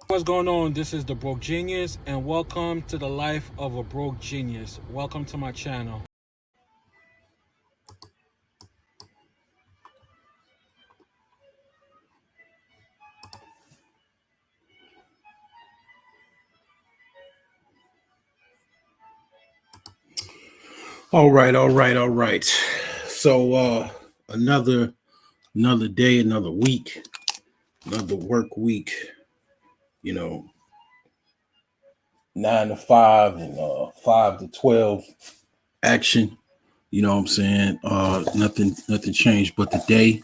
What's going on? This is the Broke Genius, and welcome to the life of a broke genius. Welcome to my channel. All right. So another day, another week, another work week, you know, 9 to 5 and 5 to 12 action. You know what I'm saying? Nothing changed but the day.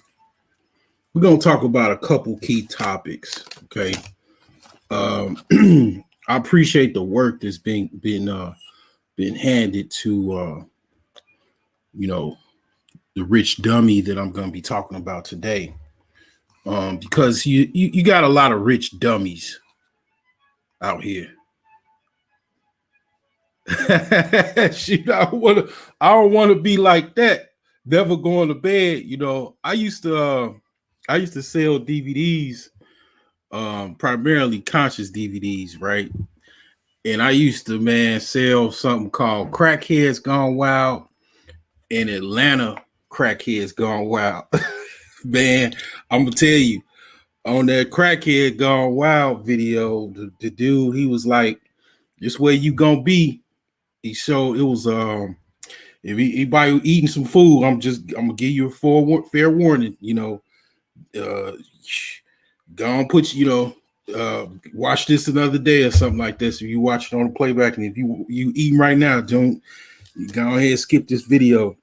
We're gonna talk about a couple key topics. Okay. I appreciate the work that's been handed to you know the rich dummy that I'm gonna be talking about today. Because you got a lot of rich dummies out here. Shoot, I don't want to be like that. Never going to bed. I used to sell DVDs, primarily conscious DVDs, right? And I used to sell something called Crackheads Gone Wild and Atlanta Crackheads Gone Wild. Man, I'm gonna tell you, on that Crackhead Gone Wild video, the dude, he was like, "This way you gonna be." He showed it was if anybody eating some food, I'm gonna give you a fair warning. Uh, go on, watch this another day or something like this. If you watch it on the playback, and if you eating right now, don't go ahead and skip this video.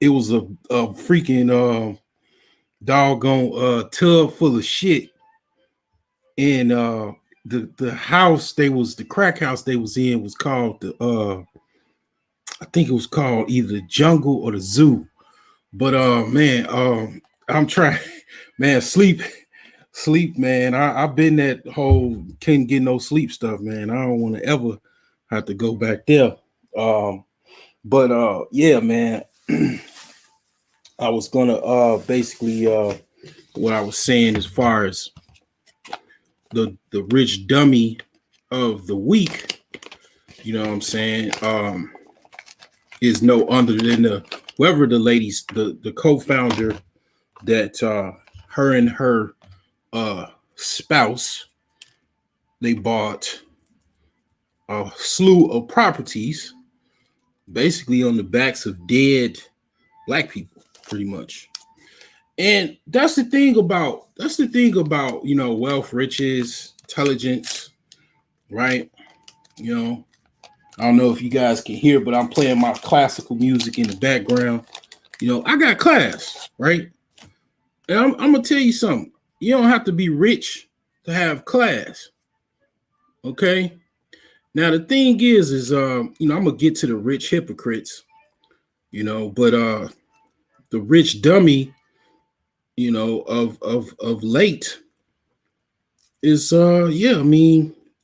It was a freaking doggone tub full of shit, and the house the crack house they was in was called I think it was called either the jungle or the zoo. But I'm trying, man, sleep, man. I've been that whole can't get no sleep stuff, man. I don't want to ever have to go back there. But yeah, man. I was gonna basically what I was saying as far as the rich dummy of the week, you know what I'm saying? Is no other than whoever the ladies, the co-founder that her and her spouse, they bought a slew of properties basically on the backs of dead black people, pretty much. And that's the thing about wealth, riches, intelligence, right? I don't know if you guys can hear, but I'm playing my classical music in the background. I got class, right? And I'm gonna tell you something. You don't have to be rich to have class. Okay. Now the thing is I'm gonna get to the rich hypocrites, but the rich dummy, of late is I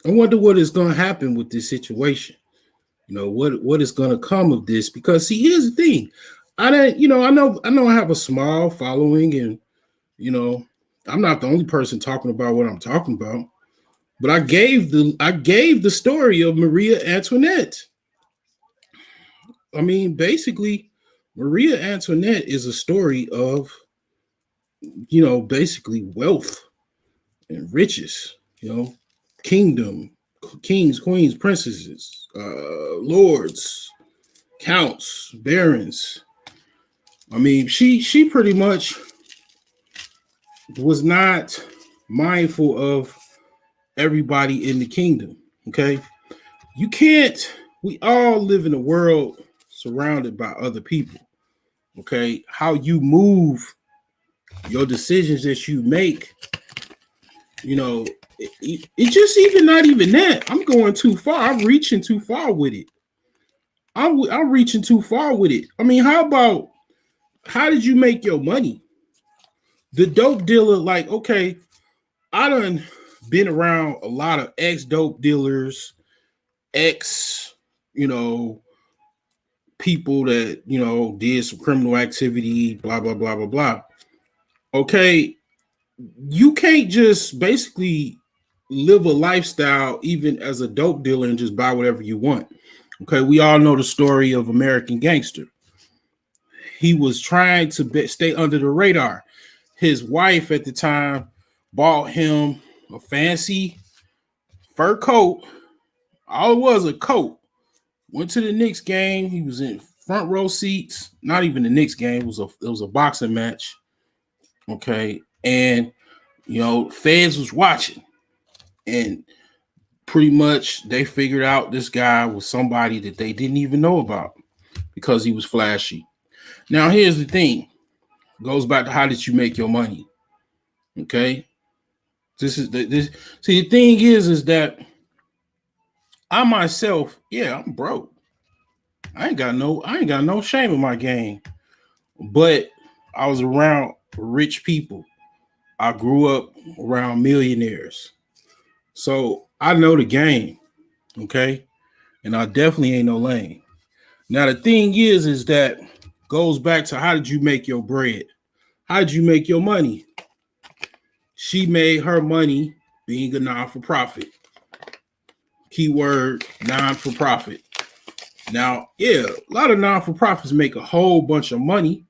wonder what is gonna happen with this situation. What is going to come of this, because see, here's the thing. I know I have a small following, and I'm not the only person talking about what I'm talking about, but I gave the story of Maria Antoinette. I mean, basically, Maria Antoinette is a story of basically wealth and riches, kingdom, kings, queens, princesses, lords, counts, barons. I mean, she pretty much was not mindful of everybody in the kingdom. Okay, you can't. We all live in a world surrounded by other people. Okay, how you move, your decisions that you make, it just even not even that. I'm going too far. I'm reaching too far with it. I'm reaching too far with it. I mean, how did you make your money? The dope dealer, like, okay, I done been around a lot of ex dope dealers, ex, people that, did some criminal activity, blah, blah, blah, blah, blah. Okay, you can't just basically live a lifestyle even as a dope dealer and just buy whatever you want. Okay, we all know the story of American Gangster. He was trying to stay under the radar. His wife at the time bought him a fancy fur coat. All it was a coat. Went to the Knicks game. He was in front row seats. Not even the Knicks game. It was a boxing match. Okay, and feds was watching, and pretty much they figured out this guy was somebody that they didn't even know about because he was flashy. Now here's the thing. Goes back to how did you make your money? Okay. See, the thing is that I myself, yeah, I'm broke. I ain't got no shame in my game. But I was around rich people. I grew up around millionaires. So I know the game. Okay. And I definitely ain't no lame. Now the thing is that goes back to how did you make your bread? How did you make your money? She made her money being a non-for-profit. Keyword non-for-profit. Now, yeah, a lot of non-for-profits make a whole bunch of money.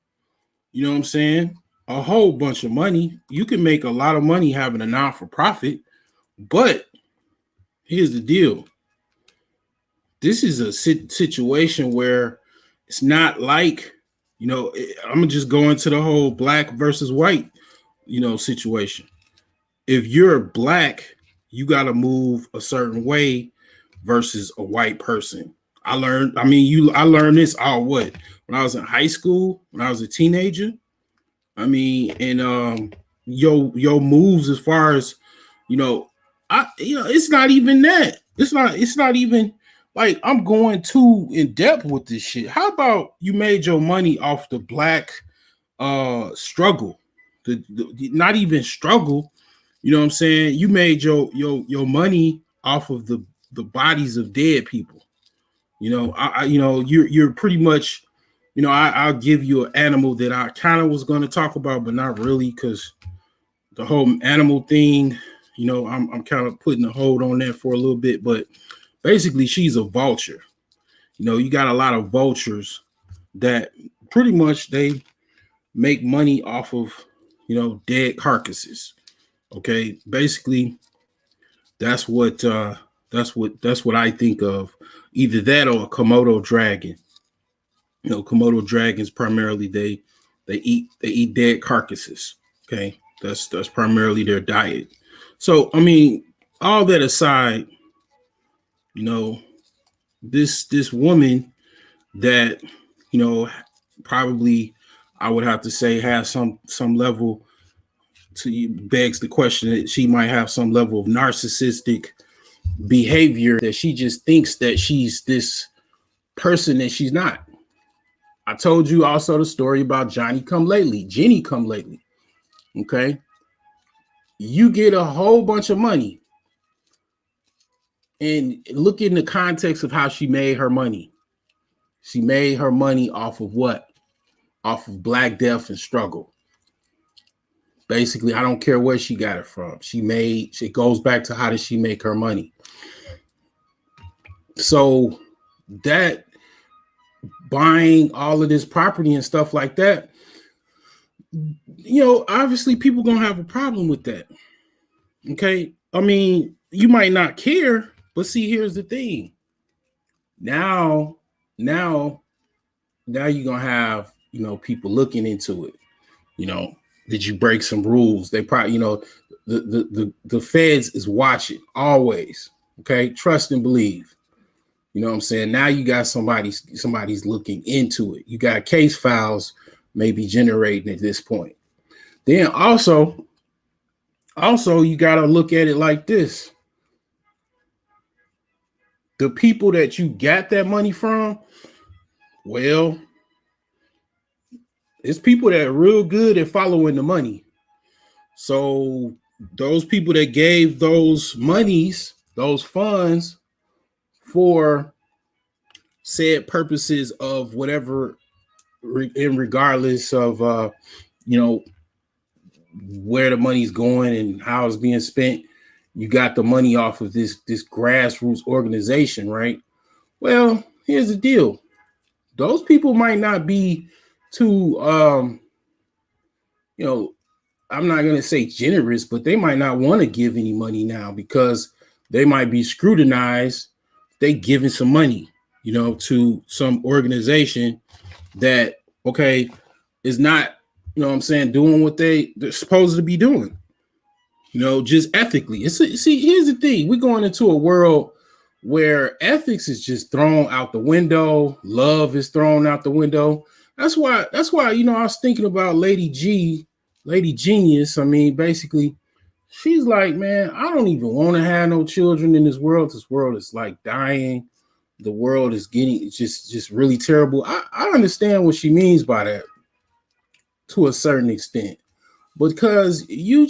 You know what I'm saying? A whole bunch of money. You can make a lot of money having a non-for-profit, but here's the deal. This is a situation where it's not like, I'm gonna just go into the whole black versus white, situation. If you're black, you got to move a certain way versus a white person. I learned this all when I was in high school, when I was a teenager. And your moves as far as, it's not even that. It's not even like I'm going too in depth with this shit. How about you made your money off the black struggle? The not even struggle. You know what I'm saying? You made your money off of the bodies of dead people. You're pretty much, I'll give you an animal that I kind of was going to talk about, but not really, because the whole animal thing, I'm kind of putting a hold on that for a little bit. But basically, she's a vulture. You got a lot of vultures that pretty much they make money off of, dead carcasses. Okay, basically, that's what I think of. Either that or a Komodo dragon. Komodo dragons primarily they eat dead carcasses. Okay, that's primarily their diet. So all that aside, this woman that probably I would have to say has some level to begs the question that she might have some level of narcissistic behavior, that she just thinks that she's this person that she's not. I told you also the story about Jenny come lately. Okay. You get a whole bunch of money and look in the context of how she made her money. She made her money off of what? Off of Black death and struggle. Basically, I don't care where she got it from. It goes back to how did she make her money. So that buying all of this property and stuff like that, obviously people gonna have a problem with that. Okay. You might not care, but see, here's the thing. Now you're gonna have, people looking into it. Did you break some rules? They probably, the feds is watching always. Okay, trust and believe. You know what I'm saying? Now you got somebody's looking into it. You got case files maybe generating at this point. Then also you got to look at it like this. The people that you got that money from, well, it's people that are real good at following the money. So those people that gave those monies, those funds for said purposes of whatever, in regardless of where the money's going and how it's being spent, you got the money off of this grassroots organization, right? Well, here's the deal. Those people might not be too you know, I'm not going to say generous, but they might not want to give any money now because they might be scrutinized. They giving some money, to some organization that, okay, is not, what I'm saying, doing what they're supposed to be doing, just ethically. See, here's the thing. We're going into a world where ethics is just thrown out the window. Love is thrown out the window. That's why, I was thinking about Lady Genius. I mean, basically, she's like, man, I don't even want to have no children in this world. This world is like dying. The world is getting just really terrible. I understand what she means by that to a certain extent, because you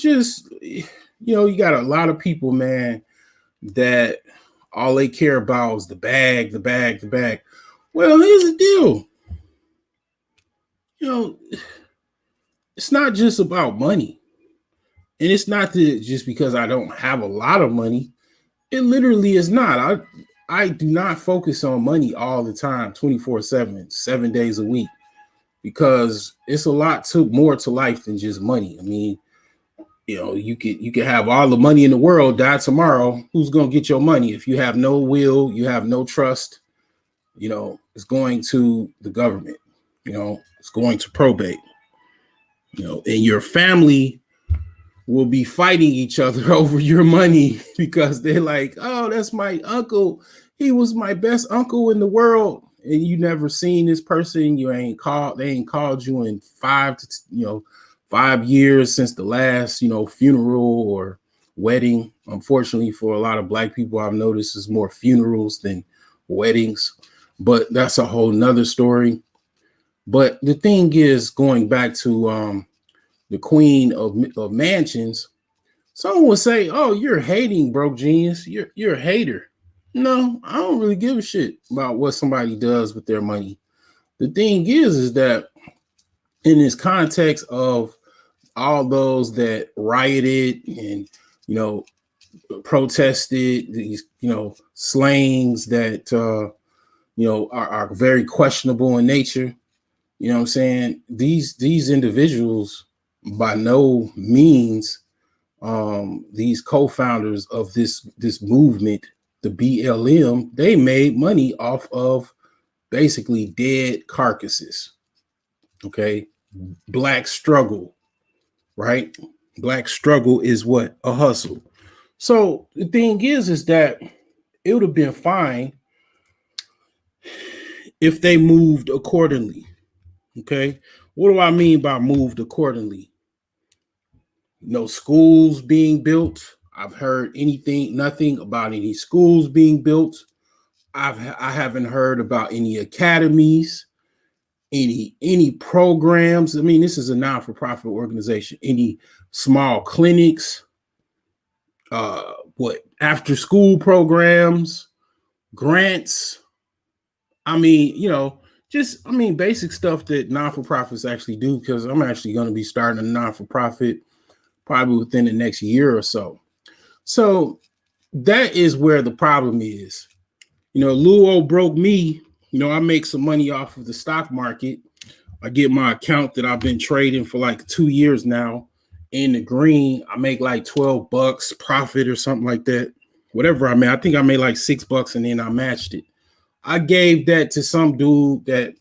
got a lot of people, man, that all they care about is the bag, the bag, the bag. Well, here's the deal. It's not just about money. And it's not that just because I don't have a lot of money. It literally is not. I do not focus on money all the time, 24/7, 7 days a week, because it's a lot more to life than just money. I mean, you could have all the money in the world, die tomorrow. Who's going to get your money? If you have no will, you have no trust, it's going to the government, it's going to probate, and your family will be fighting each other over your money because they're like, oh, that's my uncle. He was my best uncle in the world. And you never seen this person. They ain't called you in 5 years since the last, funeral or wedding. Unfortunately, for a lot of Black people, I've noticed is more funerals than weddings, but that's a whole nother story. But the thing is, going back to the queen of mansions, someone would say, oh, you're hating, broke genius. You're a hater. No, I don't really give a shit about what somebody does with their money. The thing is that in this context of all those that rioted and, protested, these, slayings that, are very questionable in nature. You know what I'm saying? These individuals, by no means, these co-founders of this movement, the BLM, they made money off of basically dead carcasses. Okay. Black struggle, right? Black struggle is what? A hustle. So the thing is that it would have been fine if they moved accordingly. Okay. What do I mean by moved accordingly? No schools being built. I've heard nothing about any schools being built. I haven't heard about any academies, any programs. I mean, this is a non-for-profit organization. Any small clinics, after school programs, grants. I mean, basic stuff that non-for-profits actually do, because I'm actually going to be starting a non-for-profit probably within the next year or so. So that is where the problem is. Little old broke me, I make some money off of the stock market. I get my account that I've been trading for like 2 years now in the green. I make like $12 profit or something like that. Whatever I made. I think I made like $6 and then I matched it. I gave that to some dude that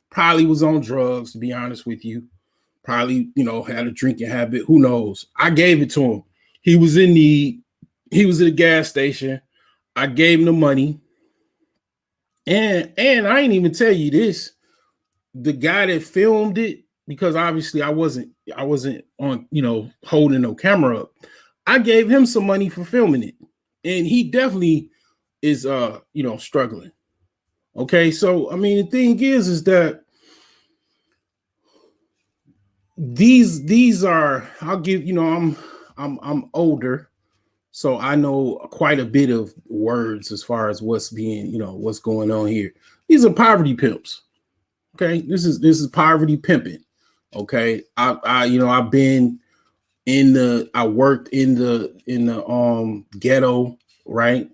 probably was on drugs, to be honest with you. Probably, had a drinking habit. Who knows? I gave it to him. He was in need. He was at a gas station. I gave him the money. And I ain't even tell you this. The guy that filmed it, because obviously I wasn't on, holding no camera up. I gave him some money for filming it. And he definitely is struggling. Okay, so I mean, the thing is that these are, I'll give, I'm older, so I know quite a bit of words as far as what's going on here. These are poverty pimps. Okay, this is poverty pimping. Okay, I've been I worked in the ghetto, right?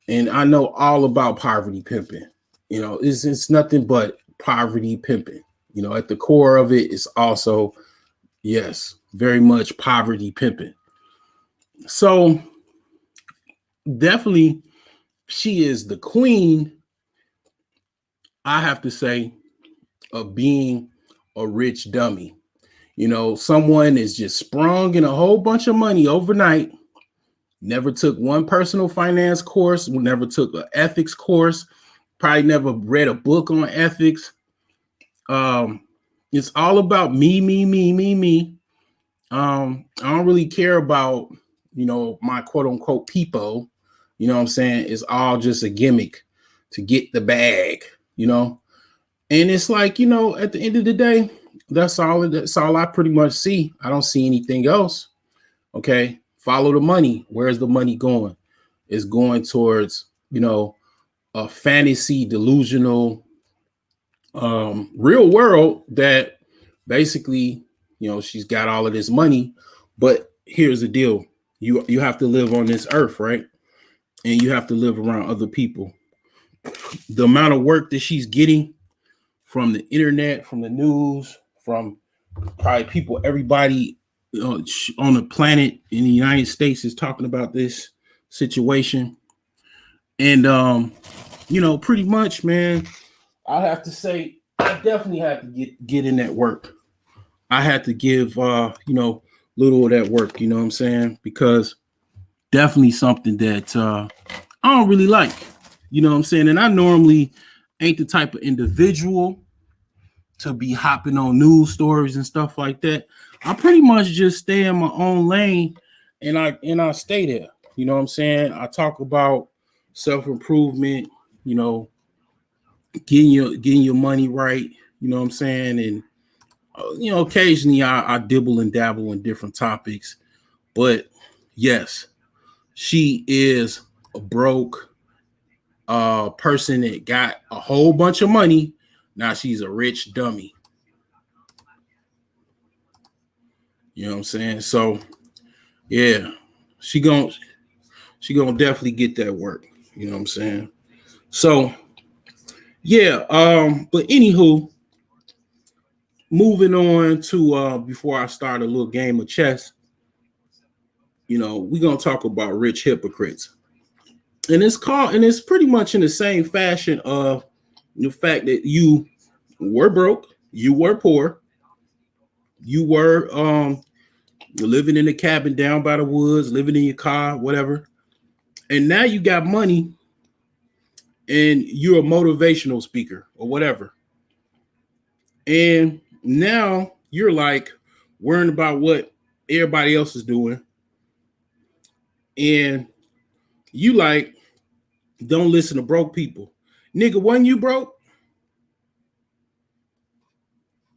And I know all about poverty pimping. You know, it's nothing but poverty pimping. You know, at the core of it is also, yes, very much poverty pimping. So definitely she is the queen, I have to say, of being a rich dummy. You know, someone is just sprung in a whole bunch of money overnight, never took one personal finance course, never took an ethics course, probably never read a book on ethics. It's all about me, me, me, me, me. I don't really care about, you know, my quote unquote people. You know what I'm saying? It's all just a gimmick to get the bag, you know. And it's like, you know, at the end of the day, that's all I pretty much see. I don't see anything else. Okay. Follow the money. Where's the money going? It's going towards, you know, a fantasy, delusional, real world that basically, you know, she's got all of this money. But here's the deal. You have to live on this earth, right? And you have to live around other people. The amount of work that she's getting from the internet, from the news, from probably people, everybody on the planet in the United States is talking about this situation. And you know, pretty much, man, I have to say, I definitely have to get in that work. I had to give you know, little of that work, you know what I'm saying? Because definitely something that I don't really like, you know what I'm saying? And I normally ain't the type of individual to be hopping on news stories and stuff like that. I pretty much just stay in my own lane and I stay there. You know what I'm saying? I talk about self-improvement, you know, getting your money right, you know what I'm saying? And you know, occasionally I dibble and dabble in different topics. But yes, she is a broke person that got a whole bunch of money. Now she's a rich dummy. You know what I'm saying? So yeah, she gon' definitely get that work. You know what I'm saying? So yeah, but anywho, moving on to before I start a little game of chess, you know, we're gonna talk about rich hypocrites. And it's pretty much in the same fashion of the fact that you were broke, you were poor, you were living in a cabin down by the woods, living in your car, whatever. And now you got money and you're a motivational speaker or whatever. And now you're like worrying about what everybody else is doing. And you like, don't listen to broke people. Nigga, when you broke?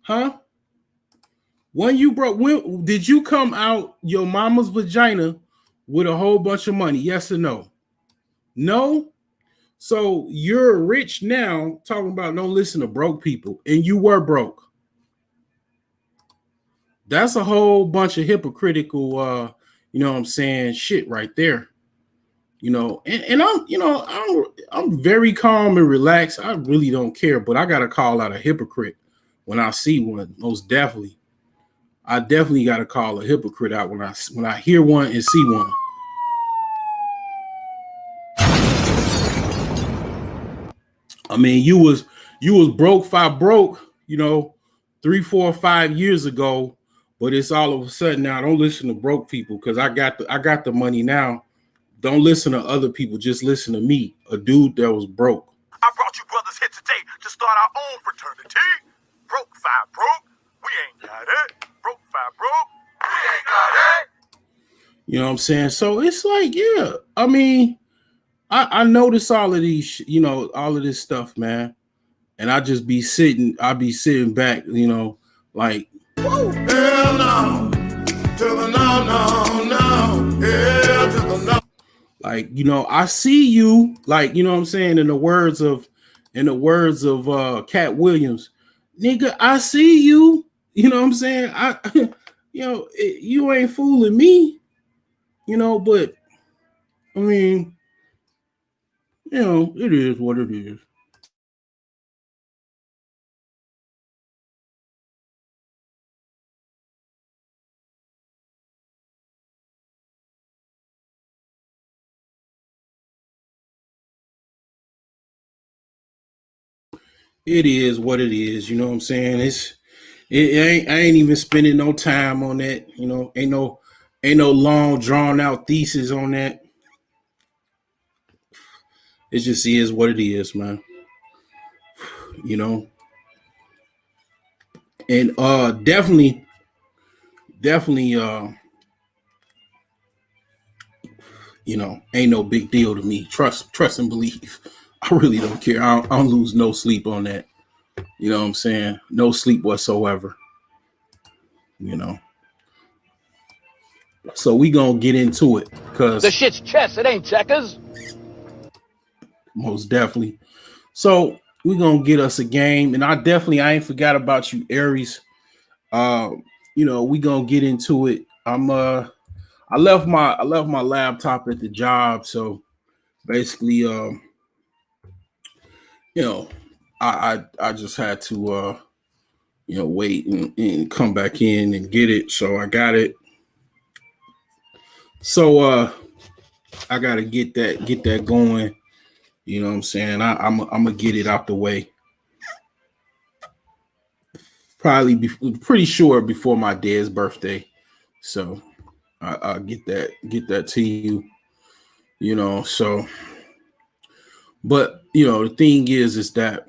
Huh? When you broke, when did you come out your mama's vagina with a whole bunch of money? Yes or no? No? So you're rich now talking about don't listen to broke people, and you were broke. That's a whole bunch of hypocritical you know what I'm saying, shit right there. You know, and I'm, you know, I'm very calm and relaxed. I really don't care, but I gotta call out a hypocrite when I see one, most definitely. I definitely got to call a hypocrite out when I hear one and see one. I mean, you was broke, you know, 3, 4, 5 years ago, but it's all of a sudden now. Don't listen to broke people because I got the money now. Don't listen to other people. Just listen to me, a dude that was broke. I brought you brothers here today to start our own fraternity. Broke, five broke, we ain't got it. Broke, five broke, we ain't got it. You know what I'm saying? So it's like, yeah, I mean, I notice all of these, you know, all of this stuff, man. And I just be sitting back, you know, like, hell no, to the no, hell to the no. Like, you know, I see you, like, you know what I'm saying, in the words of Cat Williams, nigga, I see you. You know what I'm saying? you ain't fooling me, but I mean, it is what it is. It is what it is. You know what I'm saying? I ain't even spending no time on that. Ain't no long drawn out thesis on that. It just is what it is, man. You know, and definitely ain't no big deal to me. Trust and believe. I really don't care. I don't lose no sleep on that. You know what I'm saying? No sleep whatsoever. You know. So we gonna get into it The because shit's chess, it ain't checkers. most definitely. So we gonna get us a game, and I ain't forgot about you, Aries. Uh, we gonna get into it. I left my laptop at the job, so basically, you know, I just had to wait and come back in and get it. So I got it. So I gotta get that going. You know what I'm saying? I'm gonna get it out the way. Probably pretty sure before my dad's birthday. So I'll get that to you. So but the thing is that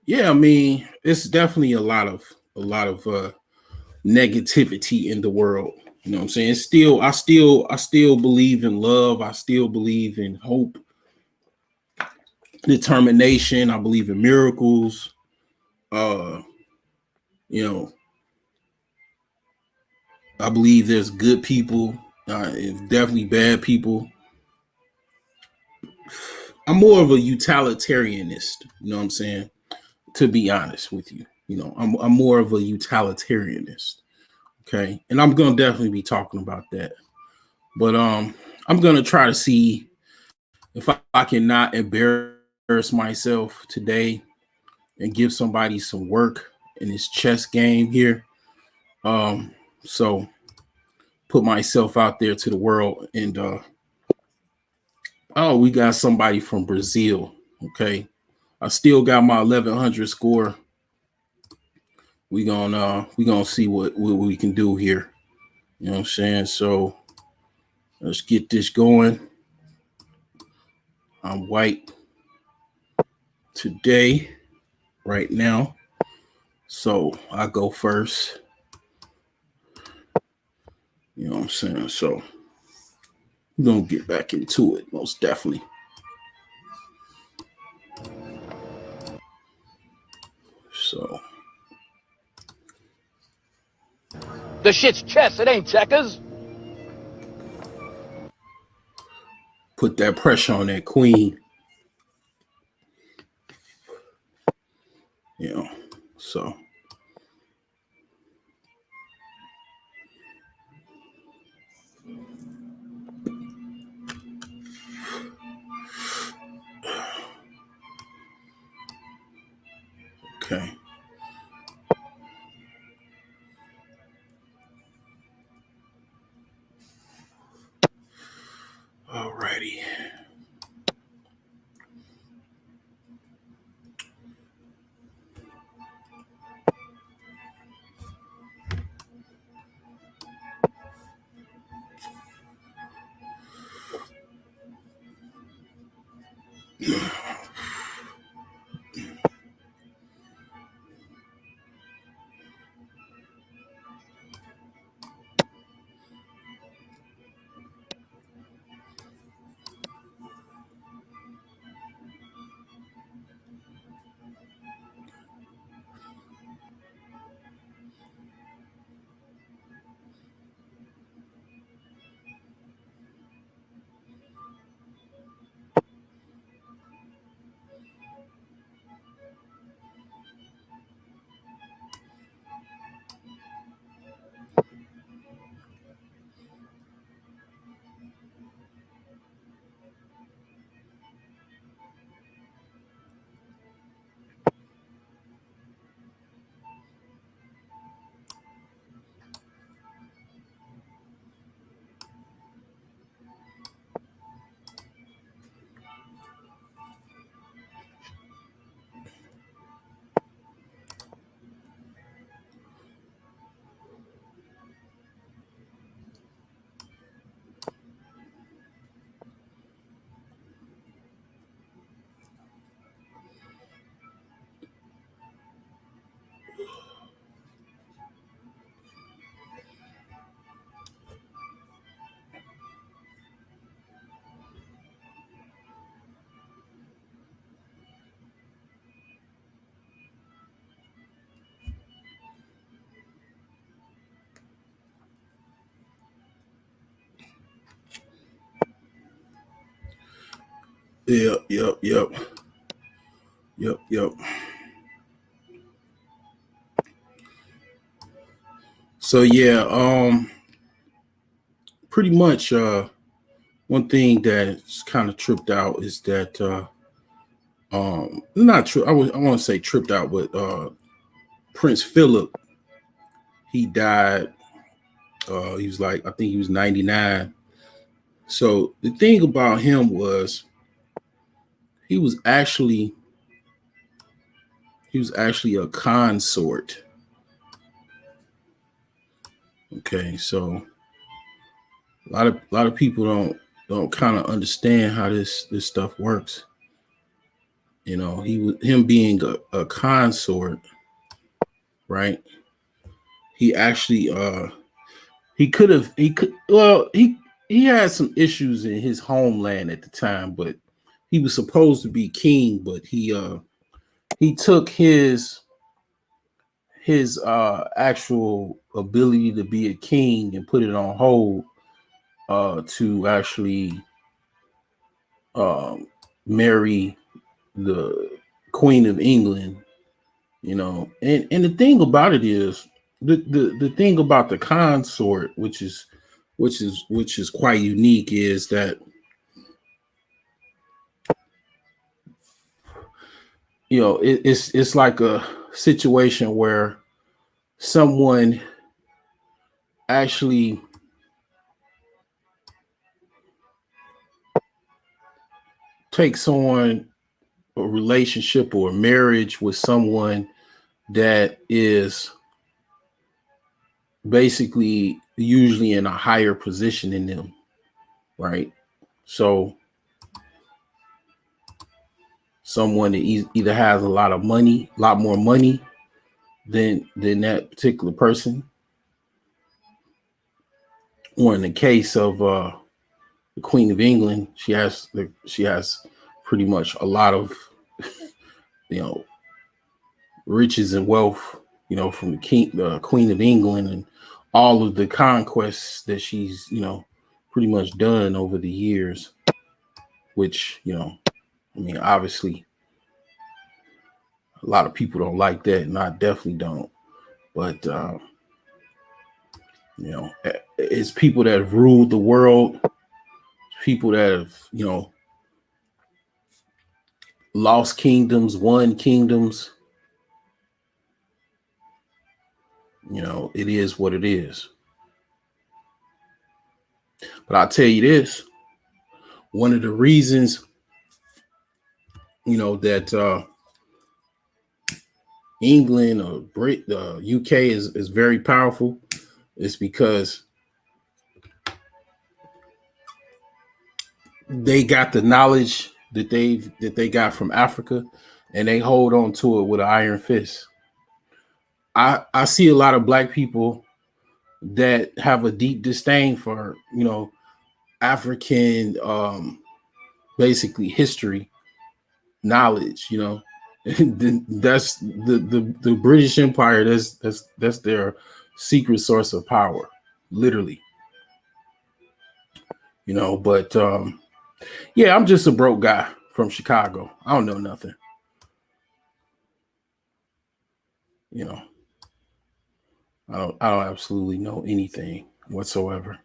yeah, I mean, it's definitely a lot of negativity in the world. You know what I'm saying? I still believe in love. I still believe in hope, determination. I believe in miracles. Uh, you know, I believe there's good people, definitely bad people. I'm more of a utilitarianist. You know what I'm saying? To be honest with you, I'm more of a utilitarianist. Okay, and I'm gonna definitely be talking about that. But I'm gonna try to see if I can not embarrass myself today and give somebody some work in this chess game here. So put myself out there to the world, and oh, we got somebody from Brazil. Okay, I still got my 1100 score. We gonna see what we can do here. You know what I'm saying? So let's get this going. I'm white today, right now. So I go first. You know what I'm saying? So we're gonna get back into it, most definitely. So The shit's chess, it ain't checkers. put that pressure on that queen. You know. So okay. Alrighty. Yep. So yeah, pretty much one thing that's kind of tripped out is that not true. I want to say tripped out, but Prince Philip, he died. He was like, I think he was 99. So the thing about him was he was actually a consort. Okay, so a lot of people don't kind of understand how this stuff works. You know, him being a consort, right? He actually he had some issues in his homeland at the time, but he was supposed to be king, but he took his actual ability to be a king and put it on hold to actually um, marry the Queen of England, you know. And the thing about it is the thing about the consort, which is quite unique, is that you know it's like a situation where someone actually takes on a relationship or a marriage with someone that is basically usually in a higher position than them, right? So someone that either has a lot of money, a lot more money than that particular person, or in the case of the Queen of England, she has pretty much a lot of you know riches and wealth, you know, from the Queen of England and all of the conquests that she's pretty much done over the years, which I mean, obviously a lot of people don't like that, and I definitely don't. But it's people that have ruled the world, people that have lost kingdoms, won kingdoms. It is what it is. But I'll tell you this: one of the reasons, that England or UK is very powerful is because they got the knowledge that they got from Africa, and they hold on to it with an iron fist. I see a lot of black people that have a deep disdain for African basically history knowledge. That's the British Empire. That's their secret source of power, literally. But yeah, I'm just a broke guy from Chicago. I don't know nothing. I don't absolutely know anything whatsoever.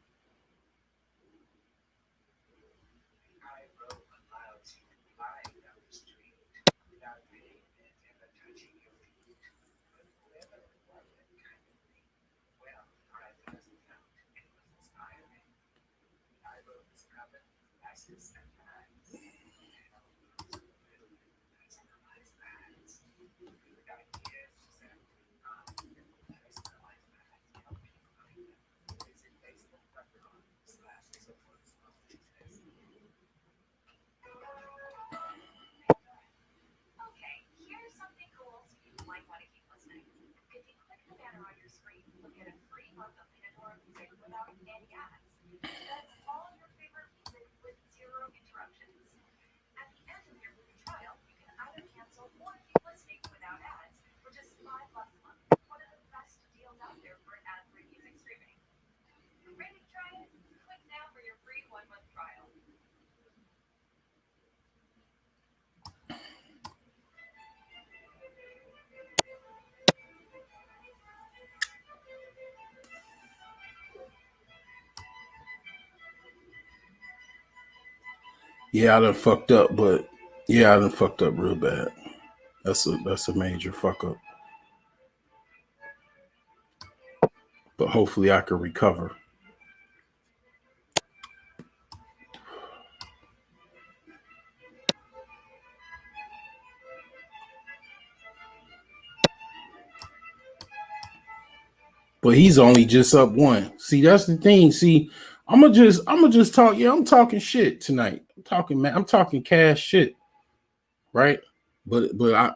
Yeah, I done fucked up, but yeah, I done fucked up real bad. That's a major fuck up. But hopefully I can recover. But he's only just up one. See, that's the thing. See, I'm gonna just talk. Yeah, I'm talking shit tonight. I'm talking cash shit, right? But I,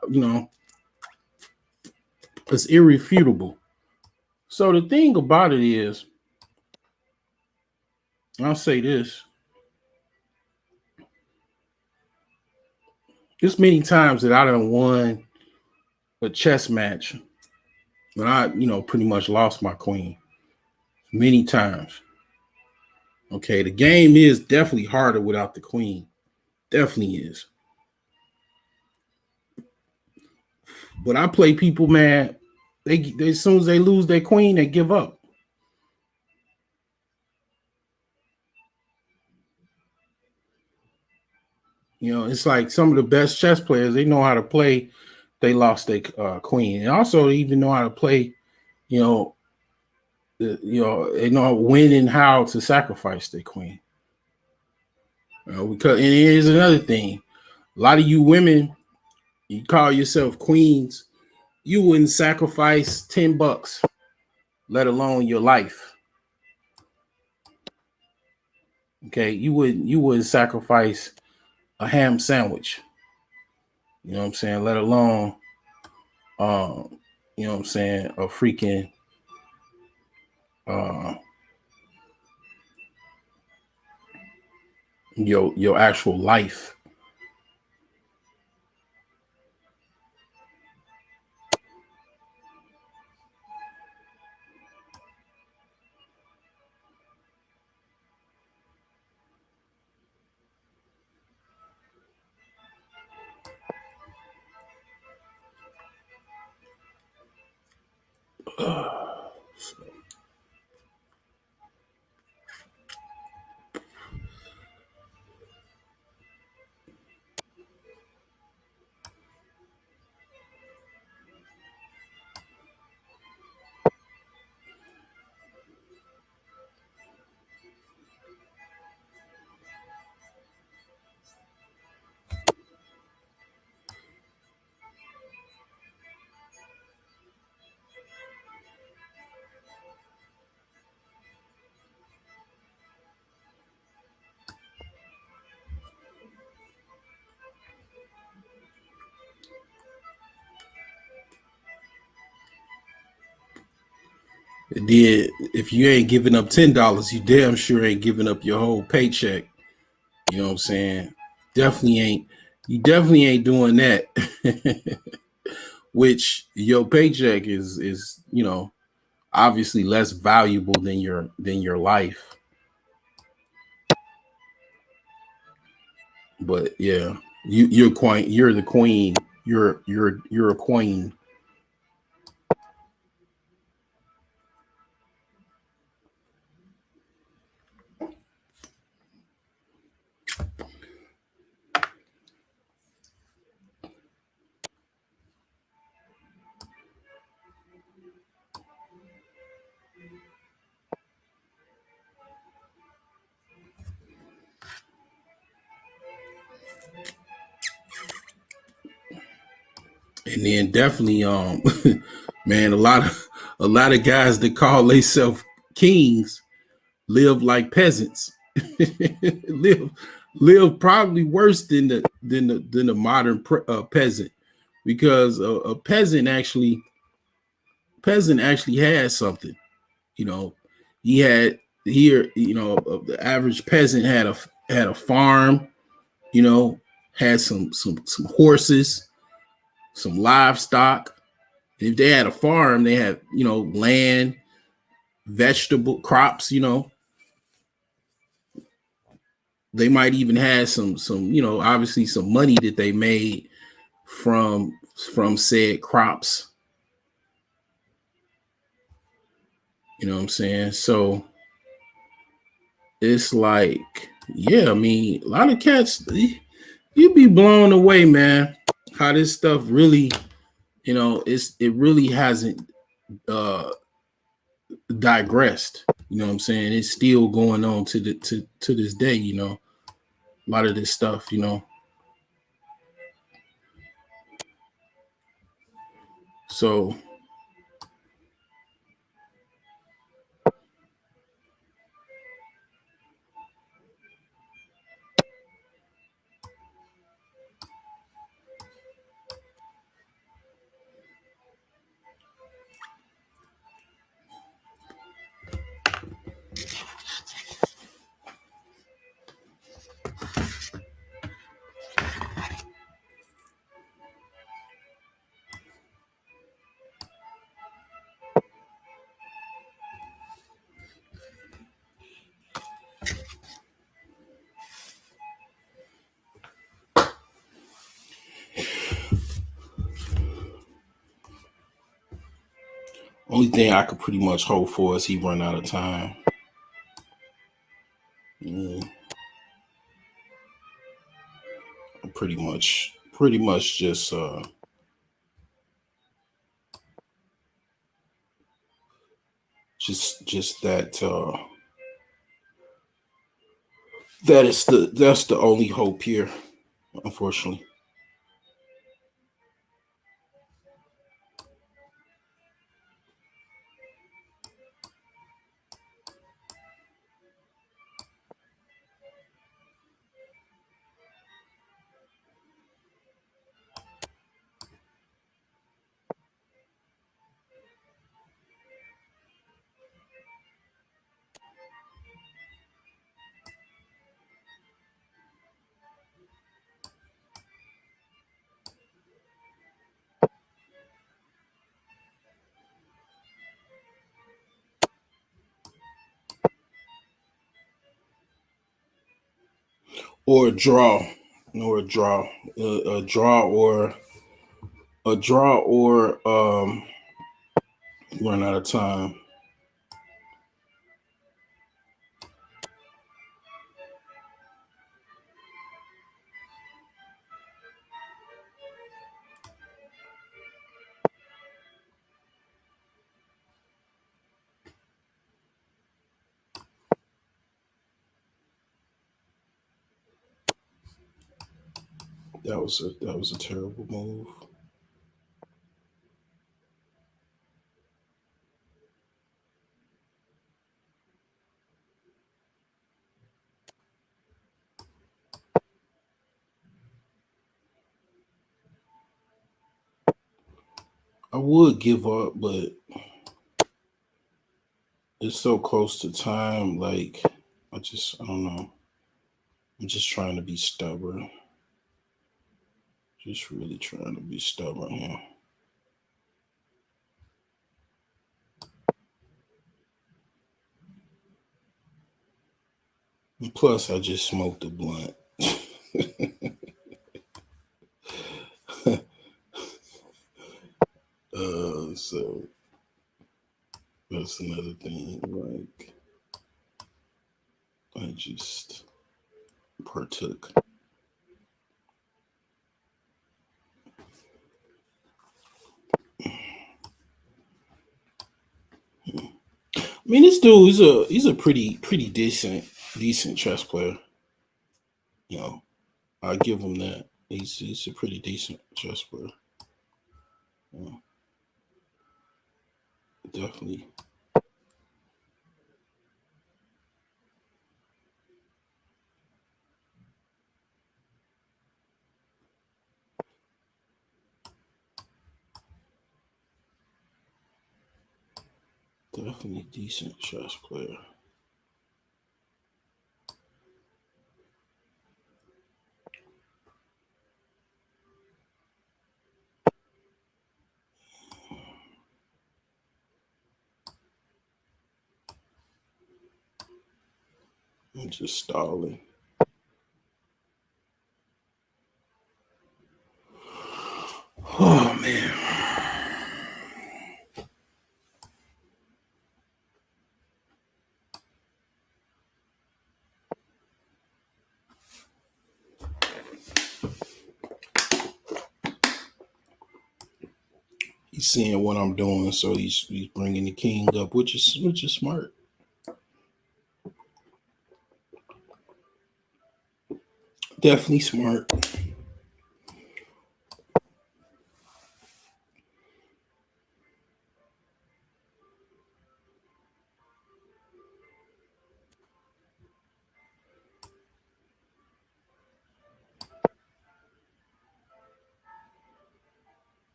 it's irrefutable. So the thing about it is, I'll say this. There's many times that I done won a chess match, but I, pretty much lost my queen many times. Okay, the game is definitely harder without the queen. Definitely is. But I play people, man. They as soon as they lose their queen, they give up. It's like some of the best chess players. They know how to play. They lost their queen, and also they even know how to play. They know when and how to sacrifice their queen. Because and here's another thing: a lot of you women, you call yourself queens, you wouldn't sacrifice $10, let alone your life. Okay, you wouldn't sacrifice a ham sandwich. You know what I'm saying? Let alone, you know what I'm saying, a freaking your actual life. It did. If you ain't giving up $10, you damn sure ain't giving up your whole paycheck. You know what I'm saying? Definitely ain't. You definitely ain't doing that. Which your paycheck is obviously less valuable than your life. But yeah, you're queen. You're the queen. You're a queen. And then definitely, man, a lot of guys that call themselves kings live like peasants. live live probably worse than the modern peasant, because a peasant actually has something. You know, he had here. The average peasant had a farm. Had some horses, some livestock. If they had a farm, they had land, vegetable crops. They might even have some obviously some money that they made from said crops. You know what I'm saying? So it's like Yeah, I mean, a lot of cats, you be blown away, man. How this stuff really, it really hasn't uh digressed. You know what I'm saying? It's still going on to this day. A lot of this stuff. So only thing I could pretty much hope for is he run out of time. Mm, pretty much just that's the only hope here, unfortunately. Or a draw, or a draw, a draw, or run out of time. That was a terrible move. I would give up, but it's so close to time. Like, I don't know. I'm just trying to be stubborn. Just really trying to be stubborn here. And plus, I just smoked a blunt. So that's another thing. Like, I just partook. I mean, this dude he's a pretty decent chess player. You know, I give him that. He's a pretty decent chess player. Yeah, definitely definitely decent chess player. I'm just stalling. Oh man. He's seeing what I'm doing, so he's bringing the king up, which is smart. Definitely smart.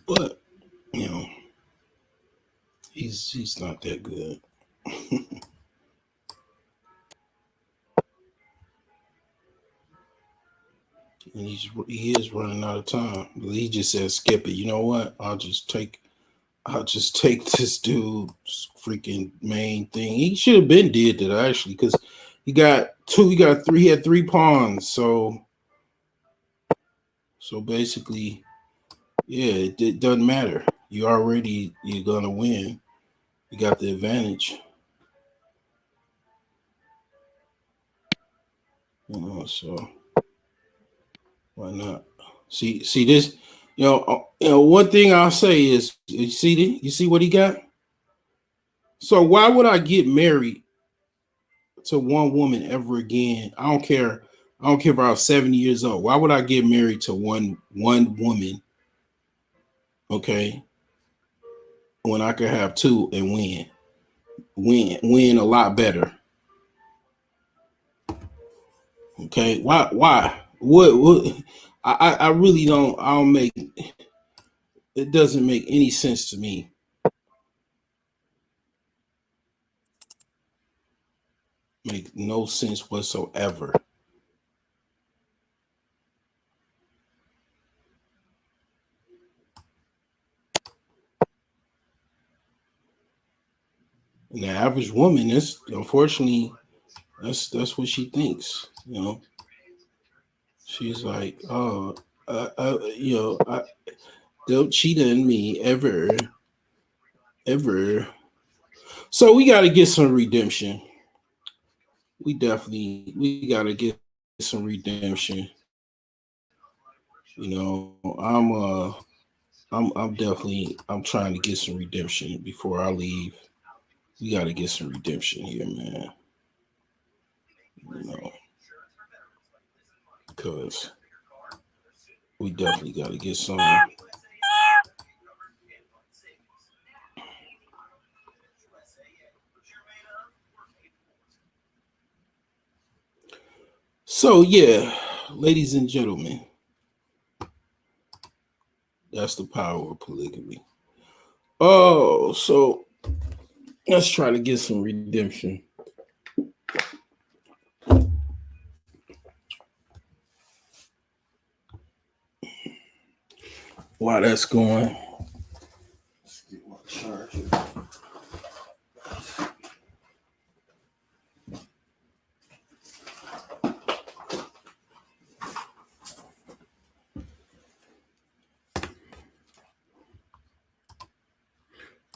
But he's not that good. And he is running out of time. He just said, "Skip it." You know what? I'll just take this dude's freaking main thing. He should have been did that actually, because he got two, he got three, he had 3 pawns. So basically, yeah, it doesn't matter. You're gonna win. You got the advantage. So why not? See this. One thing I'll say is, you see what he got. So why would I get married to one woman ever again? I don't care. I don't care if I was 70 years old. Why would I get married to one woman? Okay, when I could have 2 and win a lot better. Okay, why? What? I really don't. I don't make. It doesn't make any sense to me. Make no sense whatsoever. And the average woman, is unfortunately, that's what she thinks. She's like, oh, don't cheat on me ever. So we got to get some redemption. We got to get some redemption. I'm trying to get some redemption before I leave. We got to get some redemption here, man. Because we definitely got to get some. So yeah, ladies and gentlemen, that's the power of polygamy. Oh, so let's try to get some redemption. While that's going, let's get my charger.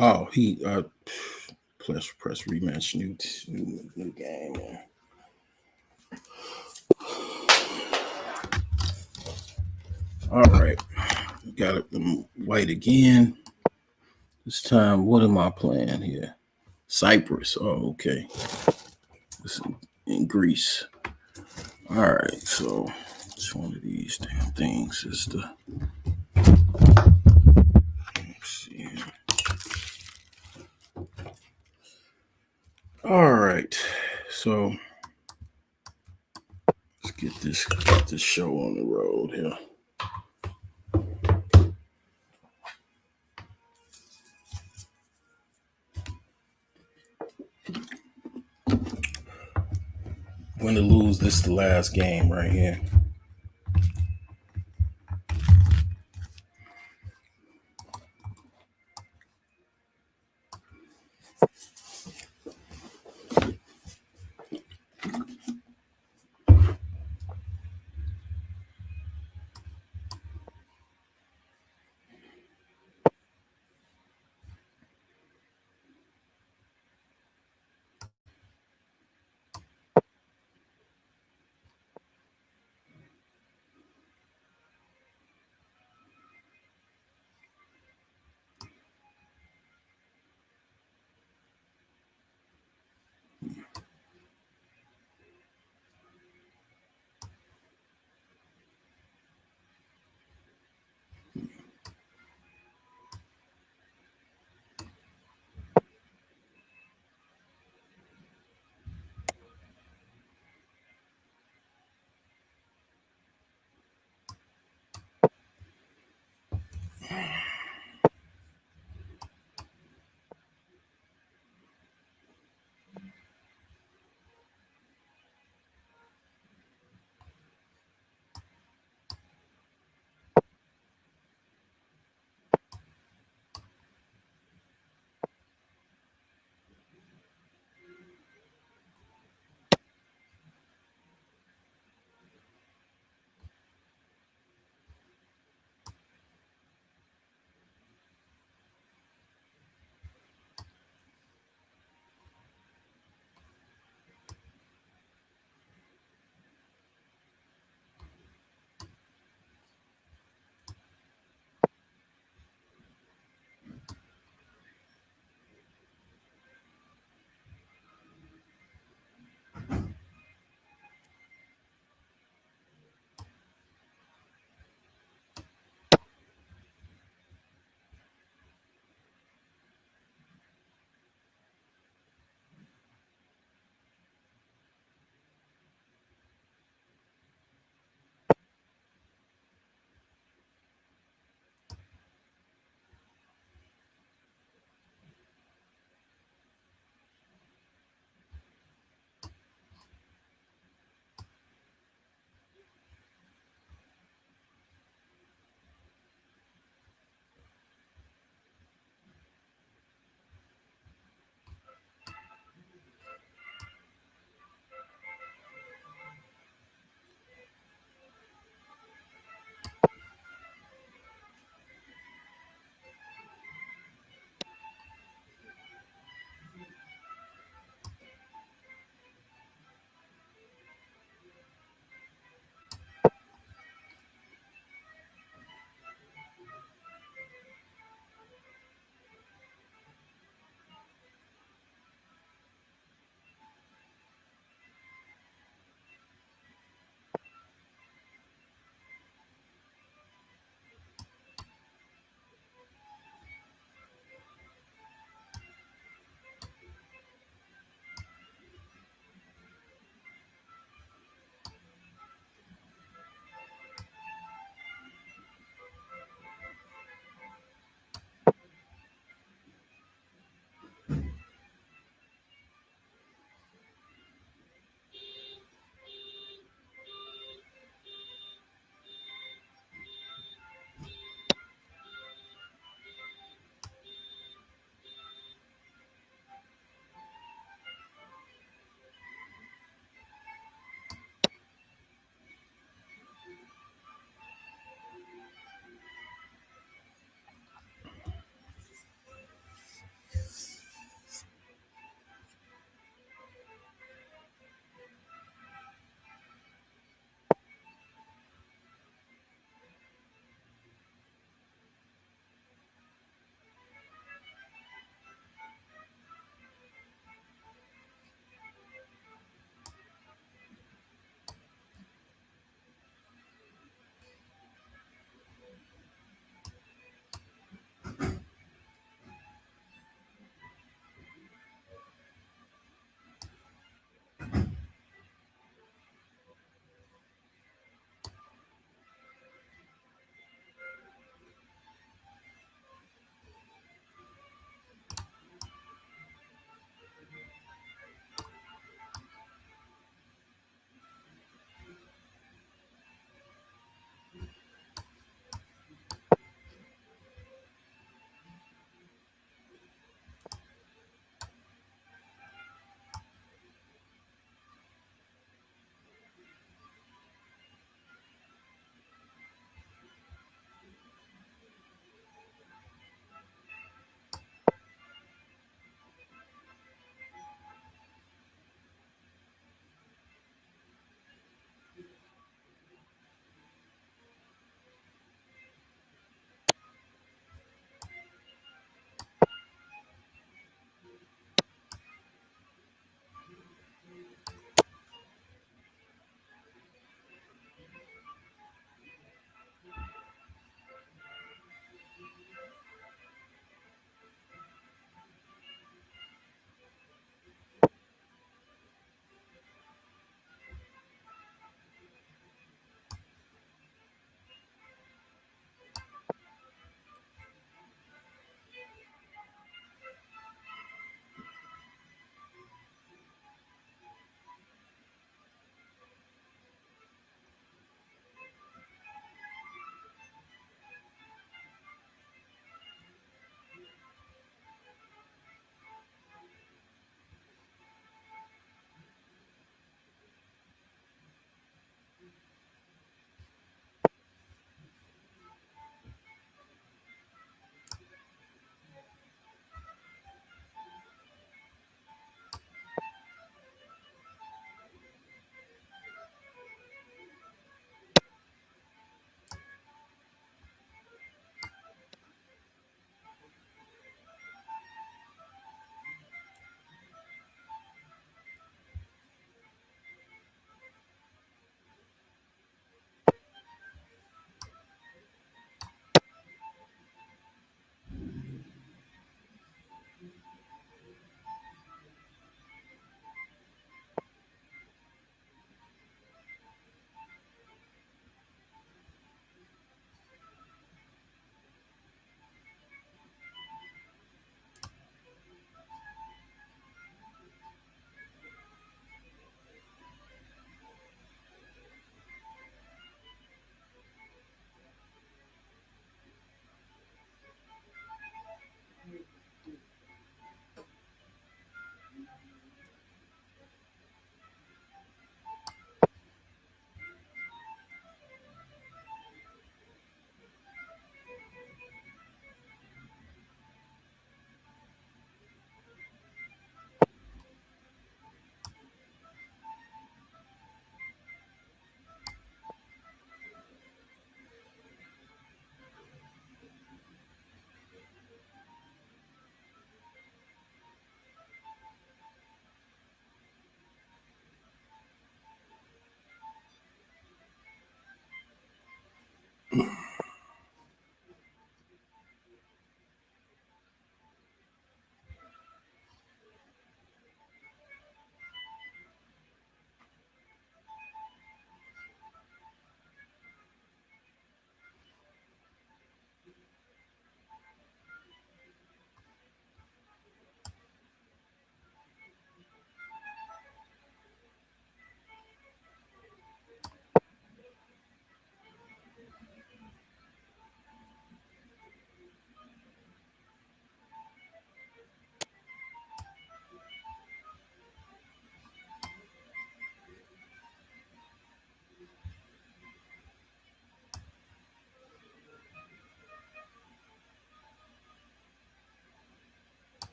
Oh, he press rematch new game, man. All right, got them white again. This time, what am I playing here? Cyprus. Oh, okay. This in Greece. All right, so it's one of these damn things. Is the let's see here. All right, so let's get this show on the road here. Win or lose, this is the last game right here.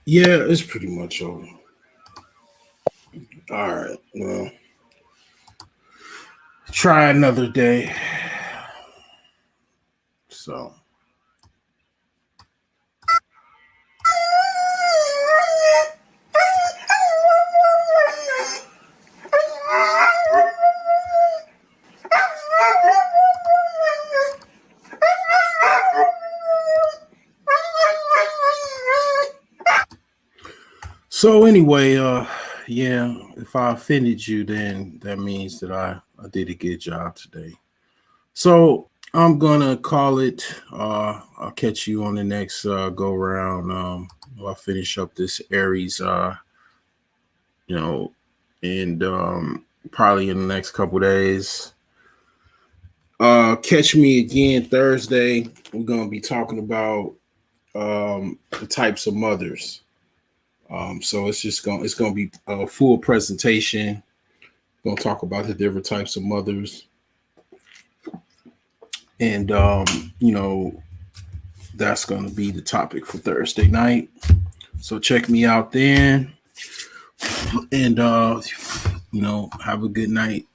Yeah, it's pretty much over. All right. Well, try another day. So. So anyway, yeah, if I offended you, then that means that I did a good job today. So I'm gonna call it. I'll catch you on the next go round. I'll finish up this Aries, you know, and probably in the next couple days. Catch me again Thursday. We're gonna be talking about the types of mothers. So it's gonna be a full presentation. We're gonna talk about the different types of mothers, and that's gonna be the topic for Thursday night. So check me out then, and have a good night.